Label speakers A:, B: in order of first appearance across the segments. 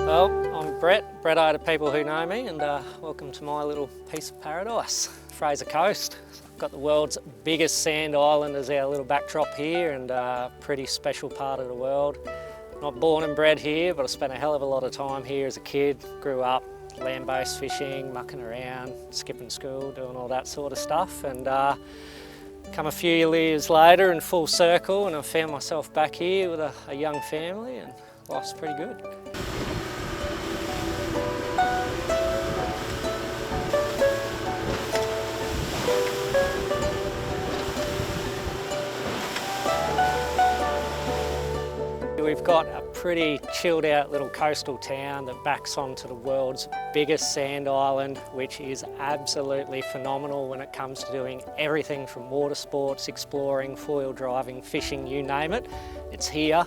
A: Well, I'm Brett Eye to people who know me, and welcome to my little piece of paradise, Fraser Coast. I've got the world's biggest sand island as our little backdrop here, and a pretty special part of the world. Not born and bred here, but I spent a hell of a lot of time here as a kid. Grew up land-based fishing, mucking around, skipping school, doing all that sort of stuff, and come a few years later in full circle, and I found myself back here with a young family, and life's pretty good. We've got a pretty chilled out little coastal town that backs onto the world's biggest sand island, which is absolutely phenomenal when it comes to doing everything from water sports, exploring, four-wheel driving, fishing, you name it. It's here.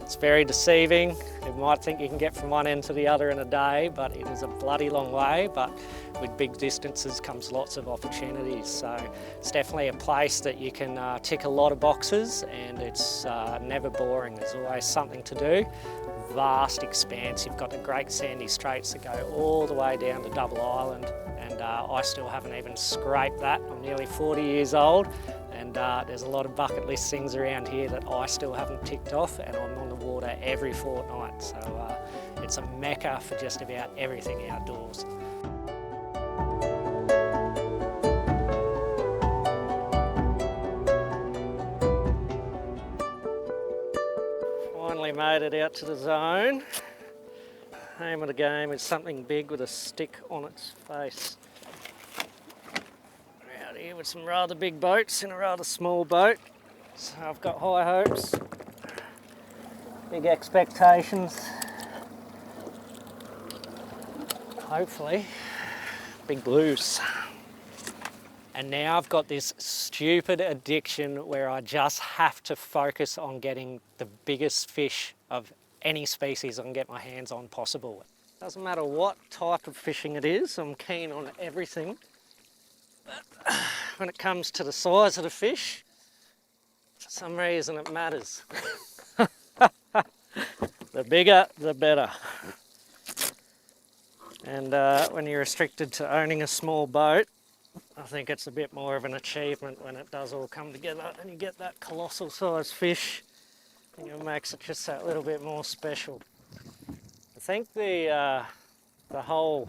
A: It's very deceiving. You might think you can get from one end to the other in a day, but it is a bloody long way. But with big distances comes lots of opportunities. So it's definitely a place that you can tick a lot of boxes, and it's never boring. There's always something to do. Vast expanse. You've got the Great Sandy Straits that go all the way down to Double Island, and I still haven't even scraped that. I'm nearly 40 years old. And there's a lot of bucket list things around here that I still haven't ticked off, and I'm on the water every fortnight. So it's a mecca for just about everything outdoors. Finally made it out to the zone. Aim of the game is something big with a stick on its face. Here with some rather big boats in a rather small boat, so I've got high hopes, big expectations, hopefully big blues. And now I've got this stupid addiction where I just have to focus on getting the biggest fish of any species I can get my hands on possible. Doesn't matter what type of fishing it is, I'm keen on everything. But when it comes to the size of the fish, for some reason it matters. The bigger, the better. And when you're restricted to owning a small boat, I think it's a bit more of an achievement when it does all come together and you get that colossal sized fish. I think it makes it just that little bit more special. I think the whole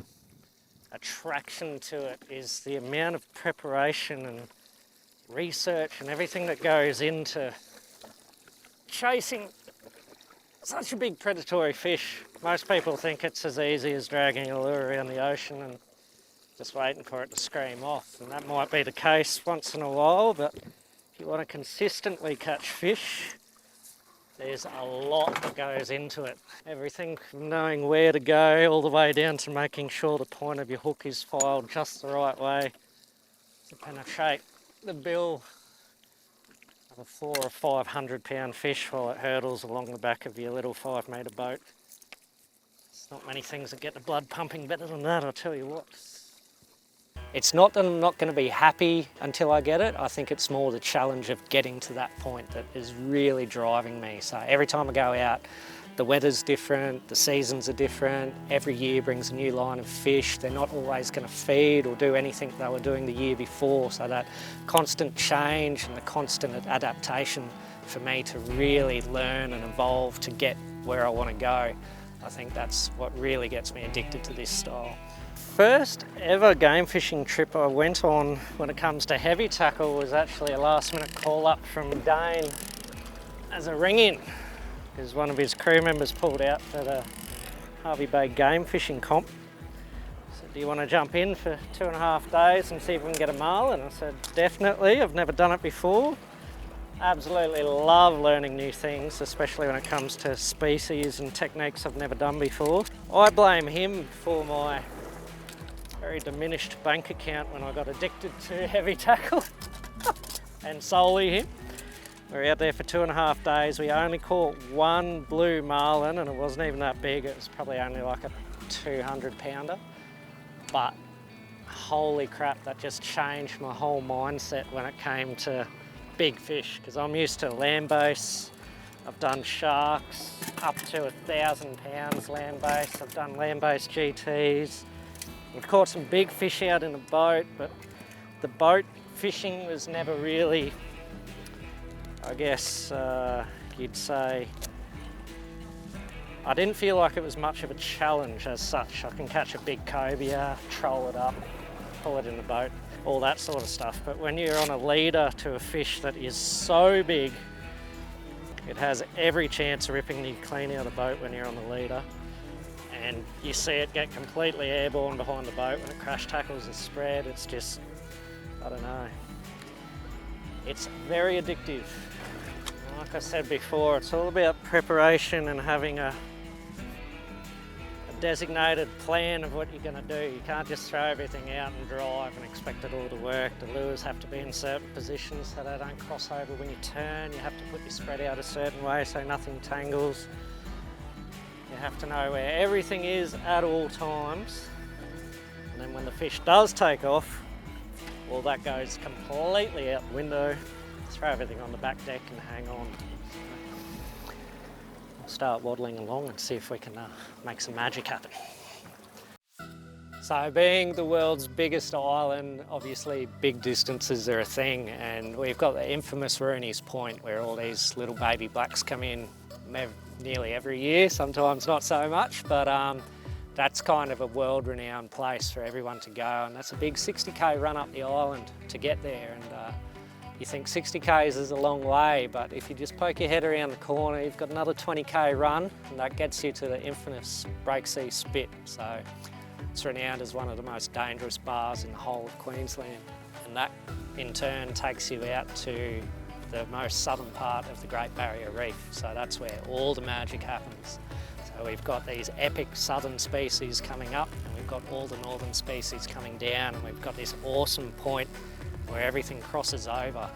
A: attraction to it is the amount of preparation and research and everything that goes into chasing such a big predatory fish. Most people think it's as easy as dragging a lure around the ocean and just waiting for it to scream off, and that might be the case once in a while, but if you want to consistently catch fish, there's a lot that goes into it. Everything from knowing where to go all the way down to making sure the point of your hook is filed just the right way to penetrate the bill of a 400 or 500 pound fish while it hurdles along the back of your little 5 metre boat. There's not many things that get the blood pumping better than that, I'll tell you what. It's not that I'm not going to be happy until I get it. I think it's more the challenge of getting to that point that is really driving me. So every time I go out, the weather's different, the seasons are different. Every year brings a new line of fish. They're not always going to feed or do anything they were doing the year before. So that constant change and the constant adaptation for me to really learn and evolve to get where I want to go, I think that's what really gets me addicted to this style. First ever game fishing trip I went on when it comes to heavy tackle was actually a last minute call up from Dane as a ring-in, because one of his crew members pulled out for the Hervey Bay game fishing comp. Said, do you want to jump in for 2.5 days and see if we can get a marlin? I said, definitely, I've never done it before. Absolutely love learning new things, especially when it comes to species and techniques I've never done before. I blame him for my very diminished bank account when I got addicted to heavy tackle, and solely him. We were out there for 2.5 days. We only caught one blue marlin, and it wasn't even that big. It was probably only like a 200 pounder. But holy crap, that just changed my whole mindset when it came to big fish, because I'm used to land-based, I've done sharks up to 1,000 pounds land-based. I've done land-based GTs. I've caught some big fish out in a boat, but the boat fishing was never really, I guess you'd say, I didn't feel like it was much of a challenge as such. I can catch a big cobia, troll it up, pull it in the boat, all that sort of stuff. But when you're on a leader to a fish that is so big, it has every chance of ripping you clean out of the boat when you're on the leader. And you see it get completely airborne behind the boat when it crash tackles the spread. It's just, I don't know. It's very addictive. Like I said before, it's all about preparation and having a designated plan of what you're going to do. You can't just throw everything out and drive and expect it all to work. The lures have to be in certain positions so they don't cross over when you turn. You have to put your spread out a certain way so nothing tangles. You have to know where everything is at all times. And then when the fish does take off, well, that goes completely out the window. Throw everything on the back deck and hang on. We'll start waddling along and see if we can make some magic happen. So being the world's biggest island, obviously big distances are a thing, and we've got the infamous Rooney's Point where all these little baby blacks come in nearly every year, sometimes not so much, but that's kind of a world-renowned place for everyone to go, and that's a big 60k run up the island to get there. And you think 60k's is a long way, but if you just poke your head around the corner, you've got another 20k run, and that gets you to the infamous Breaksea Spit. So it's renowned as one of the most dangerous bars in the whole of Queensland. And that in turn takes you out to the most southern part of the Great Barrier Reef. So that's where all the magic happens. So we've got these epic southern species coming up, and we've got all the northern species coming down, and we've got this awesome point where everything crosses over,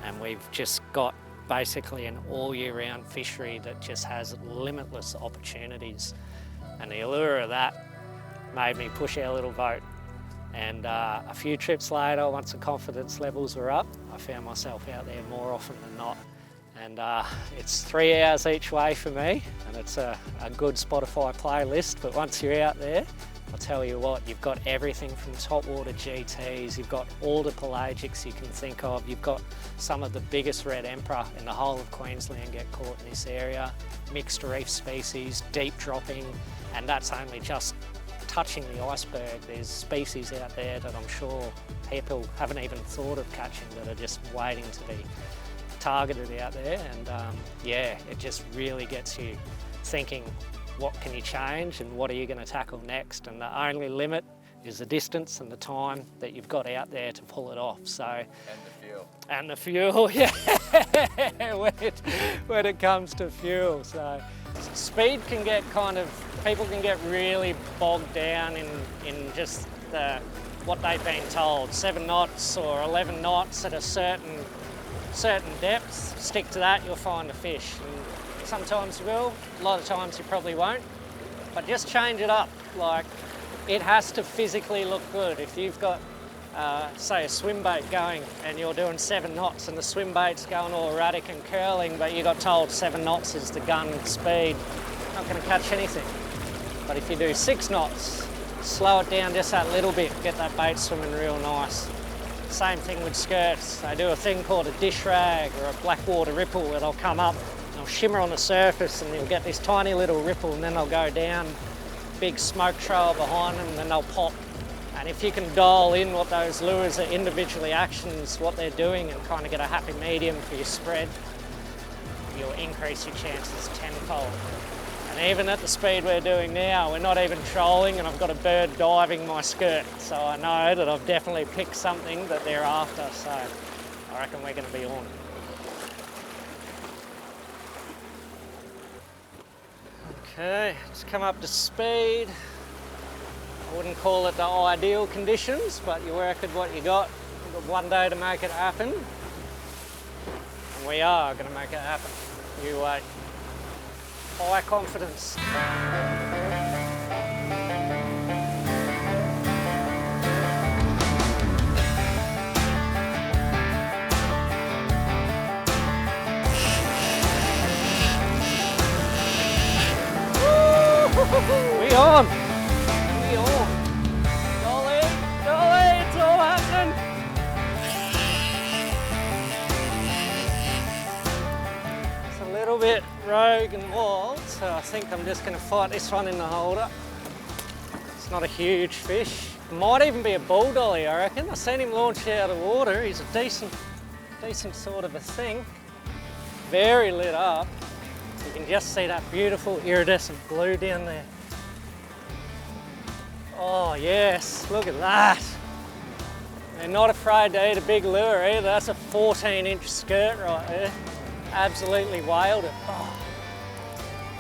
A: and we've just got basically an all year round fishery that just has limitless opportunities. And the allure of that made me push our little boat, and a few trips later, once the confidence levels were up, I found myself out there more often than not. And it's 3 hours each way for me, and it's a good Spotify playlist, but once you're out there, I'll tell you what, you've got everything from topwater GTs, you've got all the pelagics you can think of, you've got some of the biggest red emperor in the whole of Queensland get caught in this area, mixed reef species, deep dropping, and that's only just touching the iceberg. There's species out there that I'm sure people haven't even thought of catching that are just waiting to be targeted out there. And yeah, it just really gets you thinking, what can you change and what are you going to tackle next? And the only limit is the distance and the time that you've got out there to pull it off. So, and the fuel. And the fuel, yeah, when it comes to fuel. So speed can get people can get really bogged down in just what they've been told. 7 knots or 11 knots at a certain depth. Stick to that, you'll find a fish. And sometimes you will, a lot of times you probably won't, but just change it up. Like, it has to physically look good. If you've got, say, a swim bait going and you're doing 7 knots and the swim bait's going all erratic and curling, but you got told 7 knots is the gun speed, you're not going to catch anything. But if you do 6 knots, slow it down just that little bit, get that bait swimming real nice. Same thing with skirts. They do a thing called a dish rag or a blackwater ripple where they'll come up, they'll shimmer on the surface and you'll get this tiny little ripple, and then they'll go down, big smoke trail behind them, and then they'll pop. And if you can dial in what those lures are individually actions, what they're doing, and kind of get a happy medium for your spread, you'll increase your chances tenfold. And even at the speed we're doing now, we're not even trolling, and I've got a bird diving my skirt. So I know that I've definitely picked something that they're after, so I reckon we're going to be on. Okay, let's come up to speed. I wouldn't call it the ideal conditions, but you work with what you got. You've got one day to make it happen. And we are going to make it happen. You wait. High confidence. We on. We on. Dolly, Dolly, it's all happening. It's a little bit rogue and wild, so I think I'm just going to fight this one in the holder. It's not a huge fish. It might even be a bull dolly, I reckon. I've seen him launch out of the water. He's a decent sort of a thing. Very lit up. You can just see that beautiful iridescent blue down there. Oh yes, look at that. They're not afraid to eat a big lure either. That's a 14-inch skirt right there. Absolutely whaled it. Oh,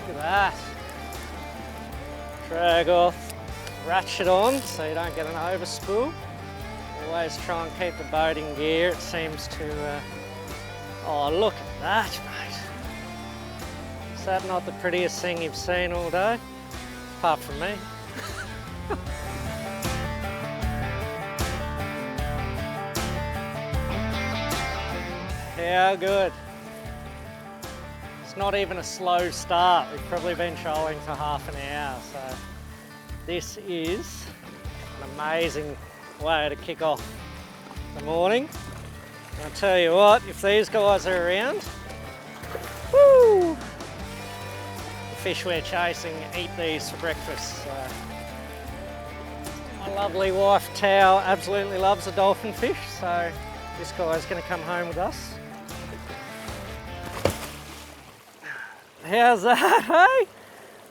A: look at that. Drag off, ratchet on so you don't get an overspool. Always try and keep the boat in gear. It seems to, oh look at that, mate. Is that not the prettiest thing you've seen all day? Apart from me. How good. It's not even a slow start. We've probably been trolling for half an hour, so this is an amazing way to kick off the morning. And I'll tell you what, if these guys are around, woo, the fish we're chasing eat these for breakfast. So my lovely wife Tao absolutely loves the dolphin fish, so this guy's going to come home with us. How's that, hey?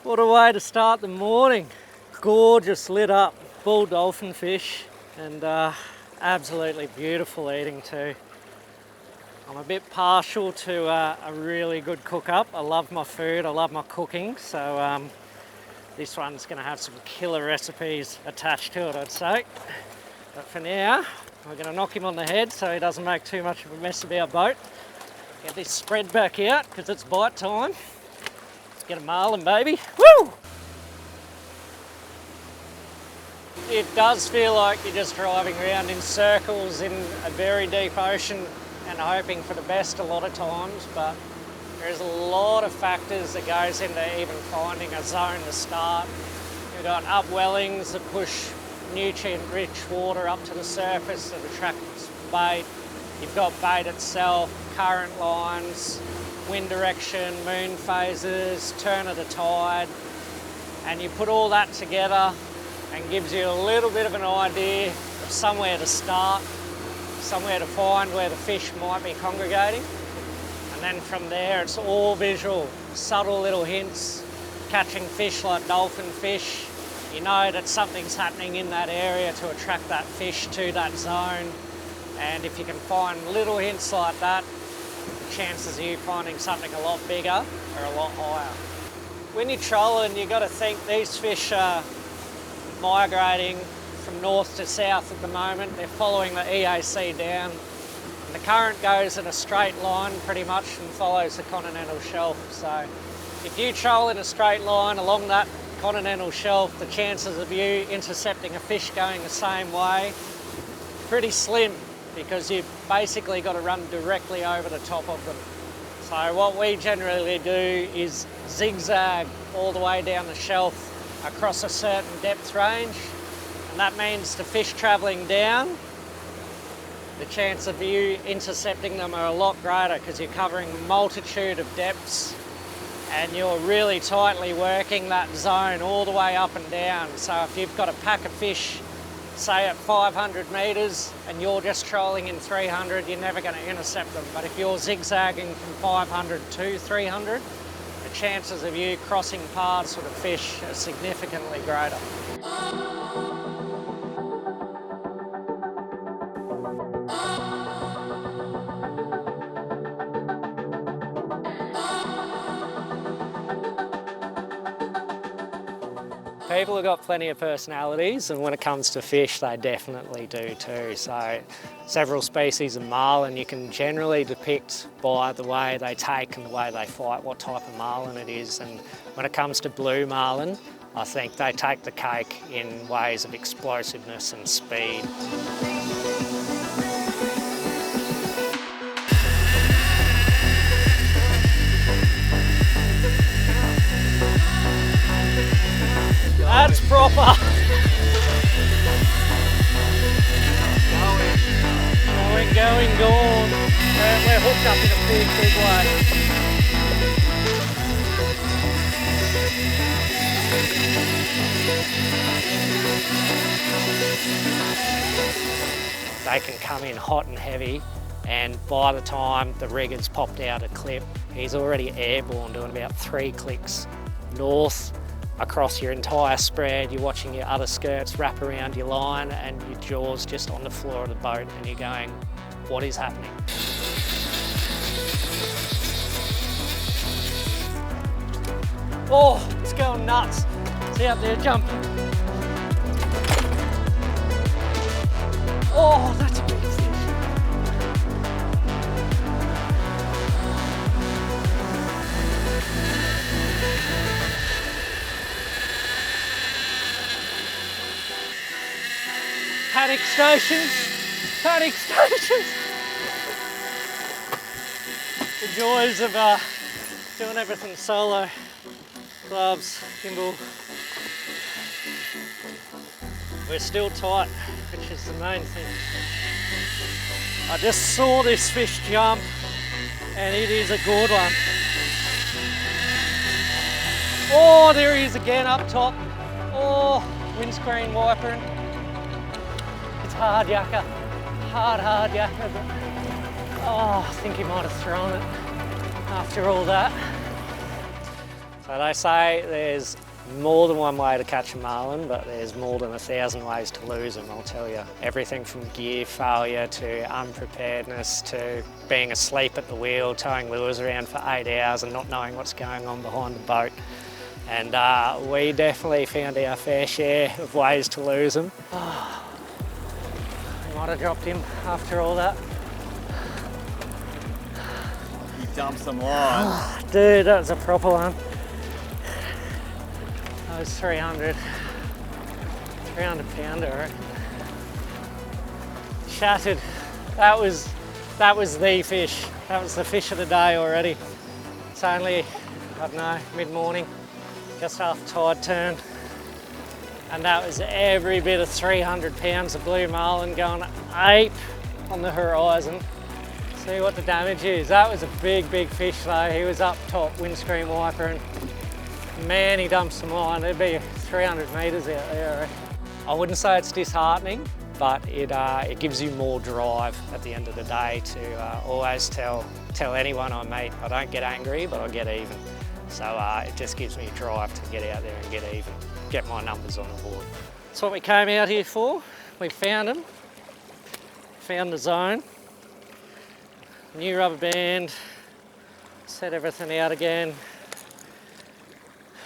A: What a way to start the morning. Gorgeous lit up bull dolphin fish and absolutely beautiful eating too. I'm a bit partial to a really good cook up. I love my food, I love my cooking, so this one's going to have some killer recipes attached to it, I'd say. But for now, we're going to knock him on the head so he doesn't make too much of a mess of our boat. Get this spread back out because it's bite time. Let's get a marlin, baby. Woo! It does feel like you're just driving around in circles in a very deep ocean and hoping for the best a lot of times, but there's a lot of factors that goes into even finding a zone to start. You've got upwellings that push nutrient-rich water up to the surface that attracts bait. You've got bait itself, current lines, wind direction, moon phases, turn of the tide, and you put all that together and gives you a little bit of an idea of somewhere to start, somewhere to find where the fish might be congregating. And then from there it's all visual, subtle little hints, catching fish like dolphin fish. You know that something's happening in that area to attract that fish to that zone. And if you can find little hints like that, the chances of you finding something a lot bigger are a lot higher. When you're trolling, you've got to think these fish are migrating from north to south at the moment. They're following the EAC down. And the current goes in a straight line pretty much and follows the continental shelf. So if you troll in a straight line along that continental shelf, the chances of you intercepting a fish going the same way, pretty slim, because you've basically got to run directly over the top of them. So what we generally do is zigzag all the way down the shelf across a certain depth range, and that means the fish travelling down, the chance of you intercepting them are a lot greater because you're covering a multitude of depths and you're really tightly working that zone all the way up and down. So if you've got a pack of fish, say at 500 metres and you're just trolling in 300, you're never going to intercept them. But if you're zigzagging from 500 to 300, the chances of you crossing paths with a fish are significantly greater. People have got plenty of personalities, and when it comes to fish, they definitely do too. So several species of marlin you can generally depict by the way they take and the way they fight, what type of marlin it is. And when it comes to blue marlin, I think they take the cake in ways of explosiveness and speed. proper. Going, gone. We're hooked up in a big way. They can come in hot and heavy, and by the time the rigger's popped out a clip, he's already airborne doing about 3 clicks north across your entire spread. You're watching your other skirts wrap around your line and your jaw's just on the floor of the boat and you're going, what is happening? Oh, it's going nuts. It's out there jumping. Oh, that's a big fish. Paddock stations, paddock stations. The joys of doing everything solo. Gloves, gimbal. We're still tight, which is the main thing. I just saw this fish jump and it is a good one. Oh, there he is again up top. Oh, windscreen wipering. It's hard yakka, hard yakka, but oh, I think he might have thrown it after all that. So they say there's more than one way to catch a marlin, but there's more than 1,000 ways to lose them, I'll tell you. Everything from gear failure to unpreparedness to being asleep at the wheel, towing lures around for 8 hours and not knowing what's going on behind the boat. And we definitely found our fair share of ways to lose them. Oh, I might have dropped him after all that.
B: You dumped some line.
A: Oh, dude, that was a proper one. That was 300 pounder, I reckon. Shattered. That was the fish. That was the fish of the day already. It's only, I don't know, mid-morning, just after tide turn. And that was every bit of 300 pounds of blue marlin going ape on the horizon. See what the damage is. That was a big fish though. He was up top, windscreen wiper, and man, he dumped some line. There'd be 300 metres out there, I reckon. I wouldn't say it's disheartening, but it gives you more drive at the end of the day to always tell anyone I meet, I don't get angry, but I get even. So it just gives me drive to get out there and get even, get my numbers on the board. That's what we came out here for. We found them, found the zone. New rubber band, set everything out again.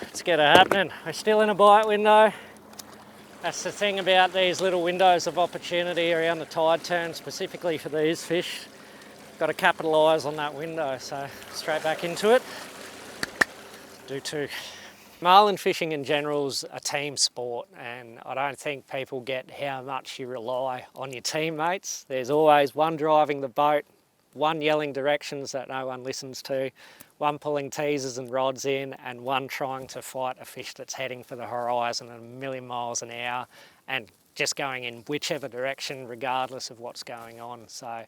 A: Let's get it happening. We're still in a bite window. That's the thing about these little windows of opportunity around the tide turn, specifically for these fish. Got to capitalise on that window, so straight back into it. Do two. Marlin fishing in general is a team sport, and I don't think people get how much you rely on your teammates. There's always one driving the boat, one yelling directions that no one listens to, one pulling teasers and rods in, and one trying to fight a fish that's heading for the horizon at 1,000,000 miles an hour and just going in whichever direction regardless of what's going on. So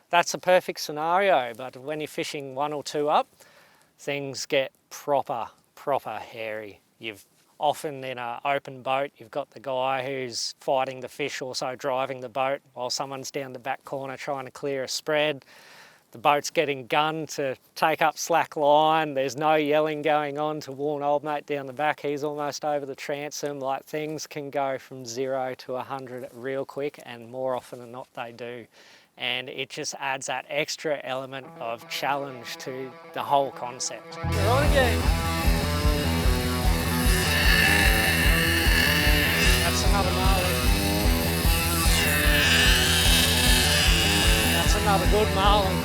A: that's a perfect scenario, but when you're fishing 1 or 2 up, things get proper hairy. You've often in an open boat, you've got the guy who's fighting the fish also driving the boat while someone's down the back corner trying to clear a spread. The boat's getting gunned to take up slack line. There's no yelling going on to warn old mate down the back. He's almost over the transom. Like, things can go from 0 to 100 real quick, and more often than not they do. And it just adds that extra element of challenge to the whole concept. We're on again. That's another marlin. That's another good marlin.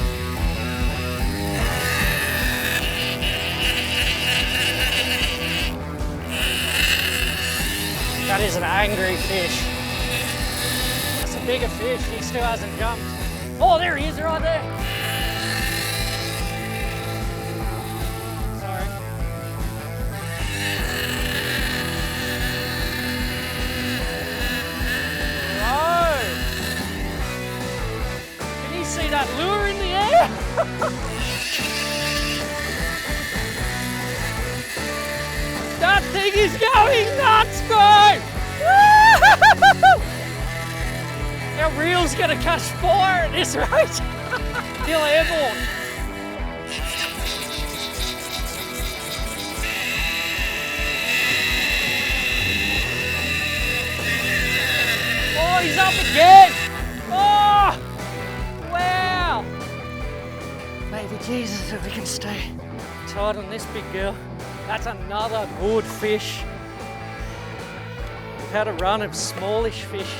A: That is an angry fish. That's a bigger fish, he still hasn't jumped. Oh, there he is right there. Sorry. That thing is going nuts, bro! Our reel's gonna catch fire at this rate. Still airborne. Oh, he's up again! Oh! Wow! Baby Jesus, if we can stay tight on this big girl. That's another good fish. We've had a run of smallish fish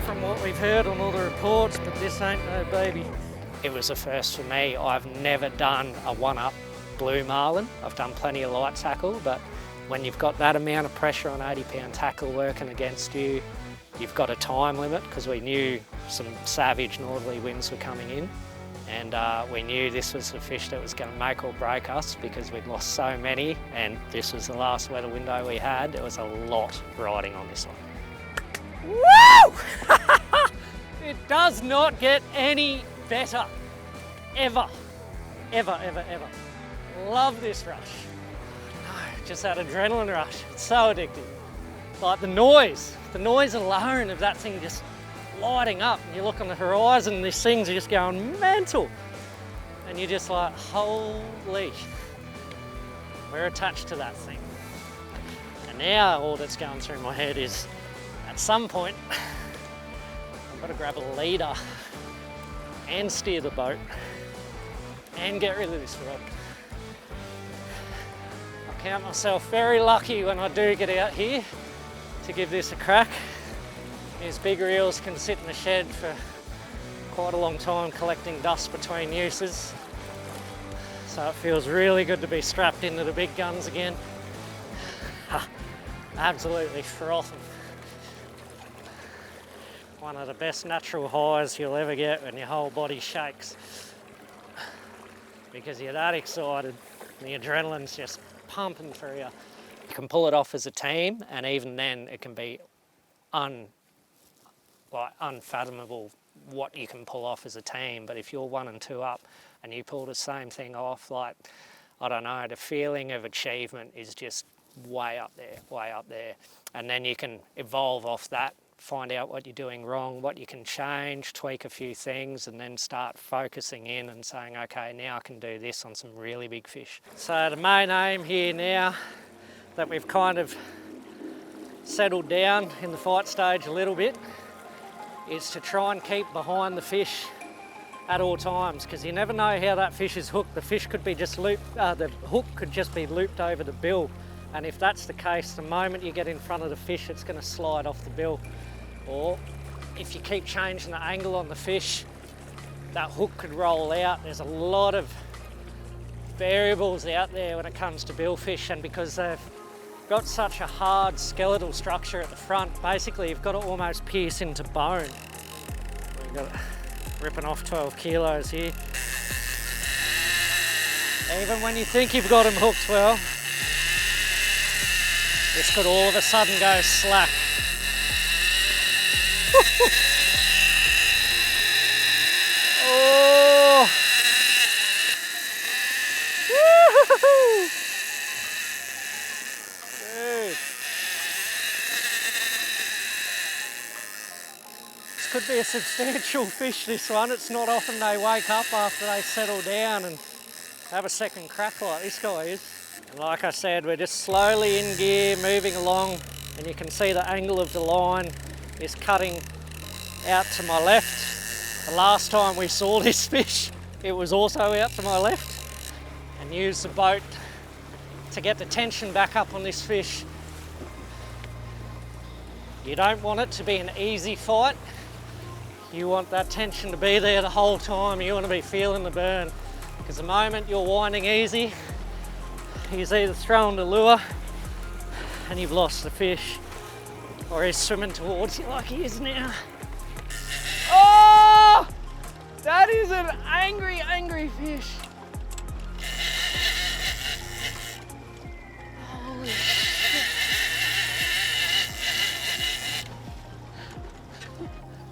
A: from what we've heard on all the reports, but this ain't no baby. It was a first for me. I've never done a one-up blue marlin. I've done plenty of light tackle, but when you've got that amount of pressure on 80-pound tackle working against you, you've got a time limit, because we knew some savage northerly winds were coming in. And we knew this was the fish that was going to make or break us, because we'd lost so many, and this was the last weather window we had. There was a lot riding on this one. Woo! It does not get any better, ever, ever, ever, ever. Love this rush. No, just that adrenaline rush. It's so addictive. Like the noise alone of that thing just lighting up, and you look on the horizon and these things are just going mental, and you're just like, holy, we're attached to that thing. And now all that's going through my head is, at some point I've got to grab a leader and steer the boat and get rid of this rod. I count myself very lucky when I do get out here to give this a crack. These big reels can sit in the shed for quite a long time collecting dust between uses. So it feels really good to be strapped into the big guns again. Absolutely frothing. One of the best natural highs you'll ever get when your whole body shakes. Because you're that excited and the adrenaline's just pumping through you. You can pull it off as a team, and even then it can be unfathomable what you can pull off as a team. But if you're 1 and 2 up and you pull the same thing off, like, I don't know, the feeling of achievement is just way up there, way up there. And then you can evolve off that, find out what you're doing wrong, what you can change, tweak a few things, and then start focusing in and saying, okay, now I can do this on some really big fish. So the main aim here now that we've kind of settled down in the fight stage a little bit is to try and keep behind the fish at all times, because you never know how that fish is hooked. The fish could be just looped, the hook could just be looped over the bill, and if that's the case, the moment you get in front of the fish, it's going to slide off the bill. Or if you keep changing the angle on the fish, that hook could roll out. There's a lot of variables out there when it comes to billfish, and because they've got such a hard skeletal structure at the front, basically you've got to almost pierce into bone. We've got it ripping off 12 kilos here. Even when you think you've got them hooked well, this could all of a sudden go slack. Oh! Woo-hoo-hoo! Dude. This could be a substantial fish, this one. It's not often they wake up after they settle down and have a second crack like this guy is. And like I said, we're just slowly in gear, moving along, and you can see the angle of the line is cutting out to my left. The last time we saw this fish, it was also out to my left, and use the boat to get the tension back up on this fish. You don't want it to be an easy fight. You want that tension to be there the whole time. You want to be feeling the burn, because the moment you're winding easy, he's either throwing the lure and you've lost the fish, or he's swimming towards you like he is now. Oh! That is an angry, angry fish. Holy shit.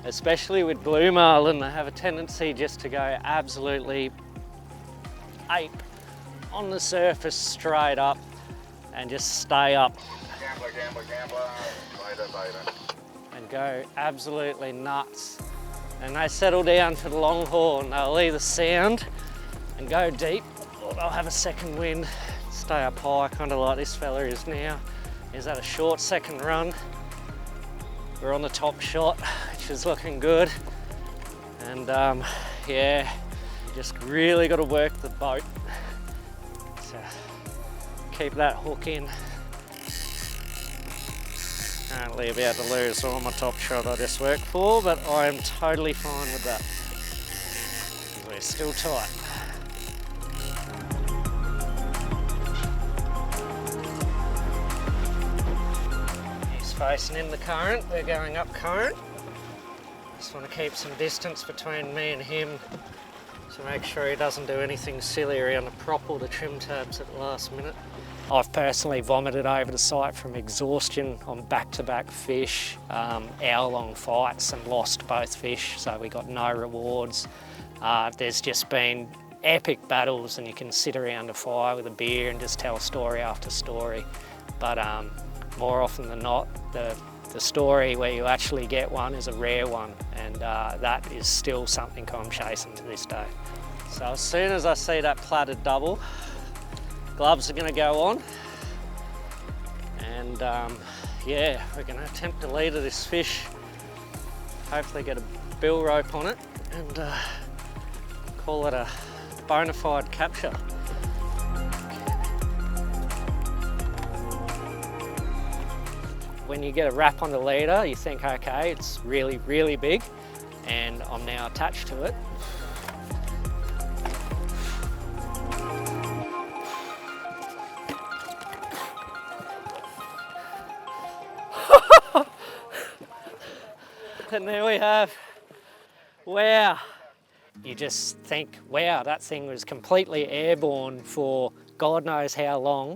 A: especially with blue marlin, they have a tendency just to go absolutely ape on the surface straight up and just stay up.
C: Gambler, gambler, gambler, biter, biter.
A: And go absolutely nuts. And they settle down for the long haul and they'll either sound and go deep, or they'll have a second wind, stay up high, kind of like this fella is now. He's had a short second run. We're on the top shot, which is looking good. And yeah, you just really got to work the boat to keep that hook in. Currently about to lose all my top shot I just worked for, but I am totally fine with that. We're still tight. He's facing in the current, we're going up current. Just want to keep some distance between me and him to make sure he doesn't do anything silly around the prop or the trim tabs at the last minute. I've personally vomited over the site from exhaustion on back-to-back fish, hour-long fights, and lost both fish, so we got no rewards. There's just been epic battles, and you can sit around a fire with a beer and just tell story after story. But more often than not, the story where you actually get one is a rare one, and that is still something I'm chasing to this day. So as soon as I see that platted double, gloves are going to go on, and yeah, we're going to attempt to leader this fish, hopefully get a bill rope on it and call it a bona fide capture. When you get a wrap on the leader, you think, okay, it's really, really big, and I'm now attached to it. And there we have, wow. You just think, wow, that thing was completely airborne for God knows how long,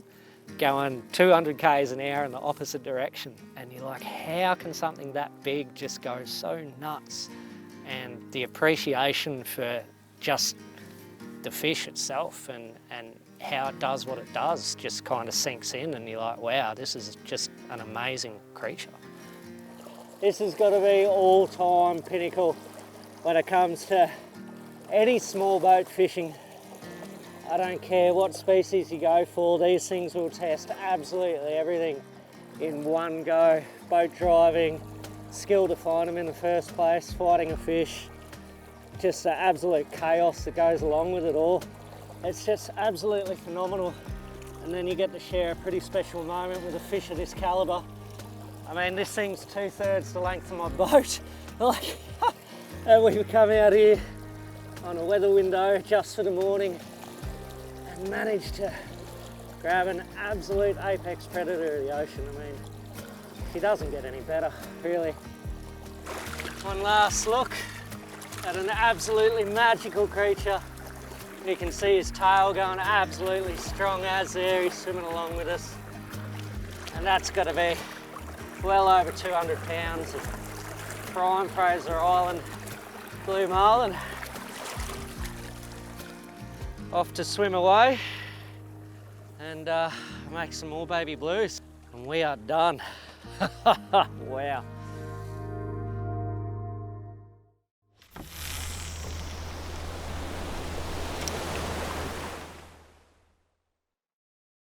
A: going 200 k's an hour in the opposite direction. And you're like, how can something that big just go so nuts? And the appreciation for just the fish itself and how it does what it does just kind of sinks in, and you're like, wow, this is just an amazing creature. This has got to be all-time pinnacle when it comes to any small boat fishing. I don't care what species you go for, these things will test absolutely everything in one go. Boat driving, skill to find them in the first place, fighting a fish, just the absolute chaos that goes along with it all. It's just absolutely phenomenal. And then you get to share a pretty special moment with a fish of this calibre. I mean, this thing's 2/3 the length of my boat. Like, and we've come out here on a weather window just for the morning and managed to grab an absolute apex predator of the ocean. I mean, she doesn't get any better, really. One last look at an absolutely magical creature. You can see his tail going absolutely strong as there. He's swimming along with us. And that's got to be well over 200 pounds of prime Fraser Island blue marlin. Off to swim away and make some more baby blues. And we are done. Wow.